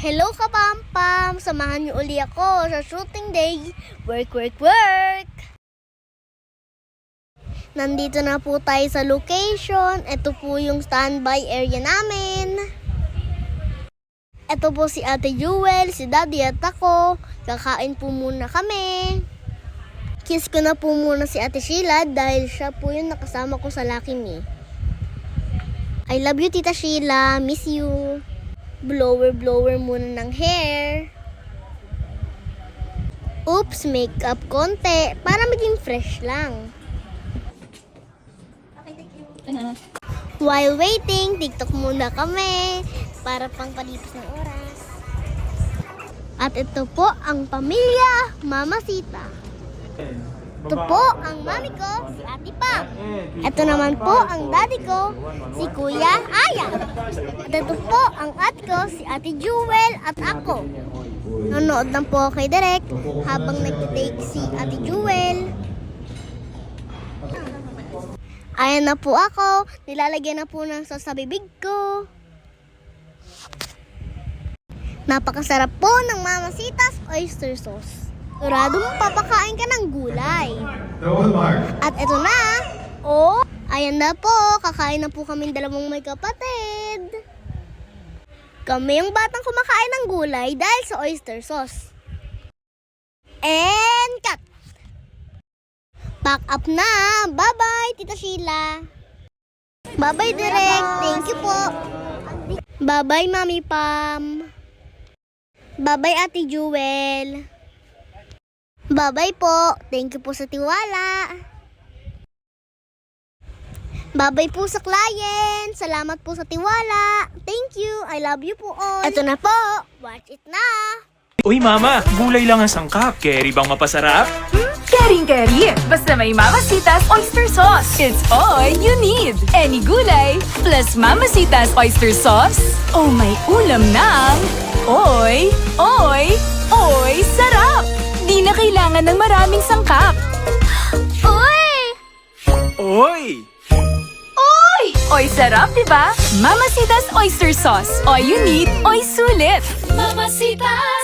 Hello kapampam! Samahan niyo uli ako sa shooting day. Work, work, work! Nandito na po tayo sa location. Ito po yung standby area namin. Ito po si Ate Jewel, si Daddy at ako. Kakain po muna kami. Kiss ko na po muna si Ate Sheila dahil siya po yung nakasama ko sa Lucky Me. I love you, Tita Sheila. Miss you. Blower muna ng hair. Oops, makeup konti para maging fresh lang. While waiting, TikTok muna kami para pangpalipas ng oras. At ito po ang pamilya Mama Sita. Ito po ang mami ko, si Ate Pam. Ito naman po ang daddy ko, si Kuya Aya. At ito po ang ate ko, si Ate Jewel at ako. Nanonood lang po kay Direk habang nag-take si Ate Jewel. Ayan na po ako, nilalagyan na po ng sauce sa bibig ko. Napakasarap po ng Mama Sita's oyster sauce. Sigurado mong papakain ka ng gulay. At eto na. Oh, ayan na po. Kakain na po kami dalawang may kapatid. Kami yung batang kumakain ng gulay dahil sa oyster sauce. And cut. Pack up na. Bye-bye, Tita Sheila. Bye-bye, Direk. Thank you po. Bye-bye, Mami Pam. Bye-bye, Ate Jewel. Bye-bye po. Thank you po sa tiwala. Bye-bye po sa client. Salamat po sa tiwala. Thank you. I love you po all. Ito na po. Watch it na. Uy mama, gulay lang ang sangkap. Keri bang mapasarap? Kering-keri, basta may Mama Sita's oyster sauce. It's all you need. Any gulay plus Mama Sita's oyster sauce. Oh, may ulam ng oy, sarap! Di na kailangan ng maraming sangkap. Oy! Oy! Oy, sarap, diba? Mama Sita's oyster sauce. All you need, oy sulit. Mama Sita's